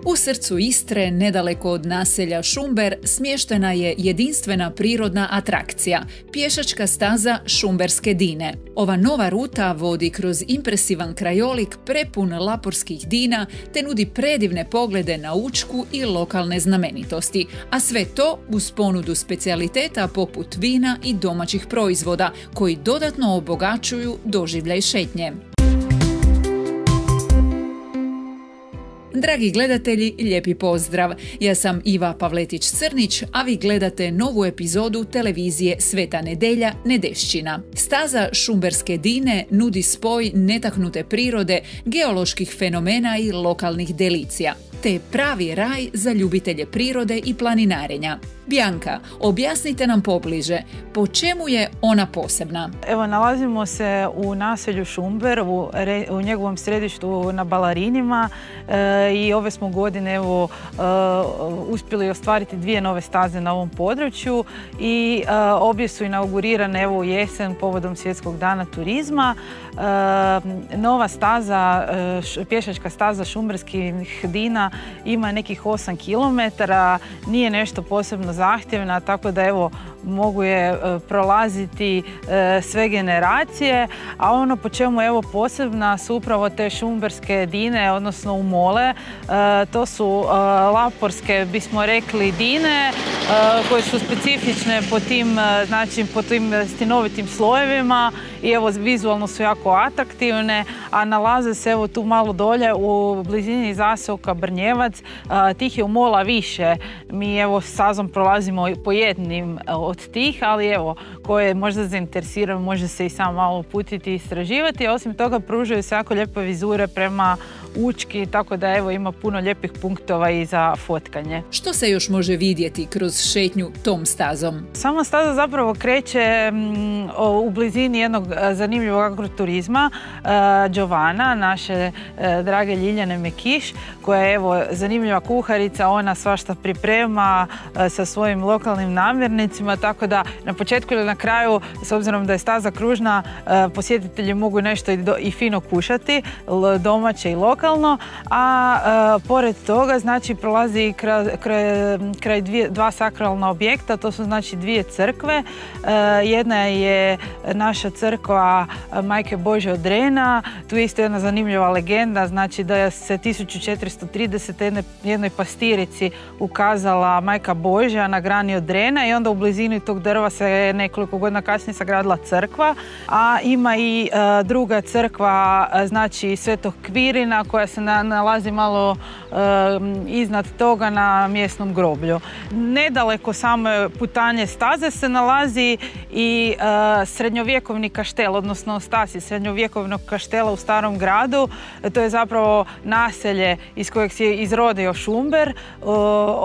U srcu Istre, nedaleko od naselja Šumber, smještena je jedinstvena prirodna atrakcija, pješačka staza Šumberske Dine. Ova nova ruta vodi kroz impresivan krajolik prepun laporskih dina te nudi predivne poglede na Učku i lokalne znamenitosti, a sve to uz ponudu specijaliteta poput vina i domaćih proizvoda koji dodatno obogaćuju doživljaj šetnje. Dragi gledatelji, lijepi pozdrav. Ja sam Iva Pavletić-Crnić, a vi gledate novu epizodu televizije Sveta Nedelja Nedešćina. Staza Šumberske Dine nudi spoj netaknute prirode, geoloških fenomena i lokalnih delicija, te pravi raj za ljubitelje prirode i planinarenja. Bianca, objasnite nam pobliže, po čemu je ona posebna? Evo, nalazimo se u naselju Šumber, u njegovom središtu na Balarinima i ove smo godine uspjeli ostvariti 2 nove staze na ovom području i obje su inaugurirane u jesen povodom Svjetskog dana turizma. Nova staza, pješačka staza Šumberskih Dina ima nekih 8 km, nije nešto posebno zahtjevna, tako da evo mogu je prolaziti sve generacije, a ono po čemu evo posebna su upravo te Šumberske Dine, odnosno umole. To su laporske, bismo rekli, dine koje su specifične po tim stinovitim slojevima i evo vizualno su jako atraktivne, a nalaze se evo tu malo dolje u blizini zaseoka Brnjevac. Tih je umola više. Mi evo stazom prolazimo po jednim od tih, ali evo, ko je možda zainteresiran može se i sam malo putiti i istraživati, a osim toga pružaju se jako lijepe vizure prema Učki, tako da evo ima puno lijepih punktova i za fotkanje. Što se još može vidjeti kroz šetnju tom stazom? Sama staza zapravo kreće u blizini jednog zanimljivog agroturizma, Giovana, naše drage Ljiljane Mekiš, koja je evo zanimljiva kuharica, ona svašta priprema sa svojim lokalnim namirnicima, tako da na početku ili na kraju, s obzirom da je staza kružna, posjetitelji mogu nešto i fino kušati, domaće i lokalno, a pored toga znači prolazi kraj 2 sakralna objekta, to su znači 2 crkve. Jedna je naša crkva Majke Božje od Drena, tu je isto jedna zanimljiva legenda, znači da se 1430 jednoj pastirici ukazala Majka Božja na grani od Drena i onda u blizini tog drva se nekoliko godina kasnije sagradila crkva, a ima i druga crkva, znači Svetog Kvirina, koja se nalazi malo iznad toga na mjesnom groblju. Nedaleko same putanje staze se nalazi i srednjovjekovni kaštel, odnosno ostasi srednjovjekovnog kaštela u Starom gradu. To je zapravo naselje iz kojeg se izrodio Šumber.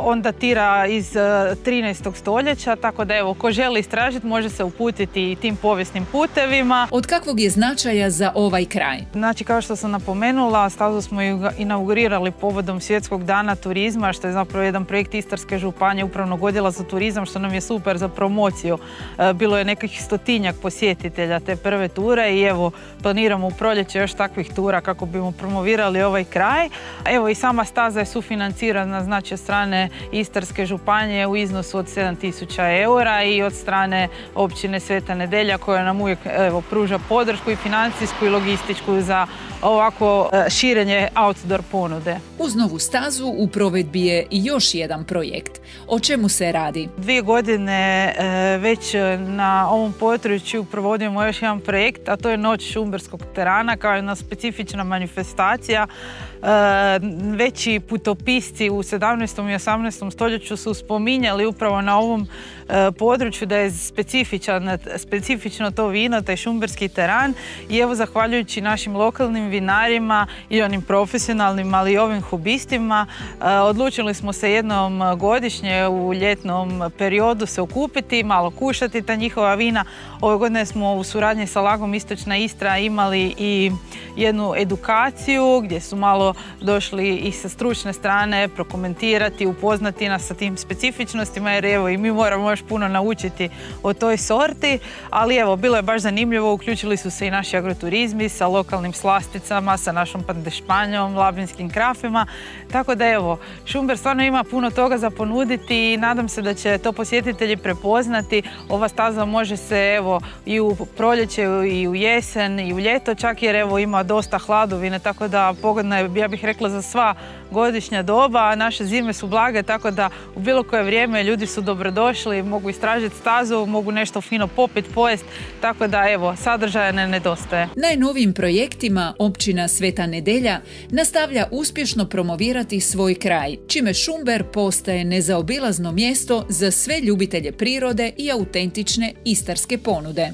On datira iz 13. stoljeća, tako da evo, ko želi istražiti može se uputiti tim povijesnim putevima. Od kakvog je značaja za ovaj kraj? Znači, kao što sam napomenula, stazu smo inaugurirali povodom Svjetskog dana turizma, što je zapravo jedan projekt Istarske županije, upravnog odjela za turizam, što nam je super za promociju. Bilo je nekih 100-tinjak posjetitelja te prve ture i evo planiramo u proljeće još takvih tura kako bimo promovirali ovaj kraj. Evo i sama staza je sufinancirana znači od strane Istarske županije u iznosu od 7.000 eura i od strane općine Sveta Nedelja, koja nam uvijek evo pruža podršku i financijsku i logističku za ovako širenje outdoor ponude. Uz novu stazu u provedbi je i još jedan projekt. O čemu se radi? 2 godine već na ovom području provodimo još jedan projekt, a to je Noć šumberskog terana, kao jedna specifična manifestacija. Veći putopisci u 17. i 18. stoljeću su spominjali upravo na ovom području da je specifično to vino, taj šumberski teran, i evo zahvaljujući našim lokalnim vinarima i onim profesionalnim, ali i ovim hobistima, odlučili smo se jednom godišnje u ljetnom periodu se okupiti, malo kušati ta njihova vina. Ove godine smo u suradnji sa Lagom Istočna Istra imali i jednu edukaciju gdje su malo došli i sa stručne strane prokomentirati, upoznati nas sa tim specifičnostima, jer evo i mi moramo još puno puno naučiti o toj sorti, ali evo, bilo je baš zanimljivo, uključili su se i naši agroturizmi sa lokalnim slasticama, sa našom pandešpanjom, labinskim krafima, tako da evo, Šumber stvarno ima puno toga za ponuditi i nadam se da će to posjetitelji prepoznati. Ova staza može se evo i u proljeće i u jesen i u ljeto čak, jer evo ima dosta hladovine, tako da pogodna je, ja bih rekla, za sva godišnja doba, a naše zime su blage, tako da u bilo koje vrijeme ljudi su dobrodošli, mogu istražiti stazu, mogu nešto fino popiti, pojest, tako da evo, sadržaja ne nedostaje. Najnovijim projektima općina Sveta Nedelja nastavlja uspješno promovirati svoj kraj, čime Šumber postaje nezaobilazno mjesto za sve ljubitelje prirode i autentične istarske ponude.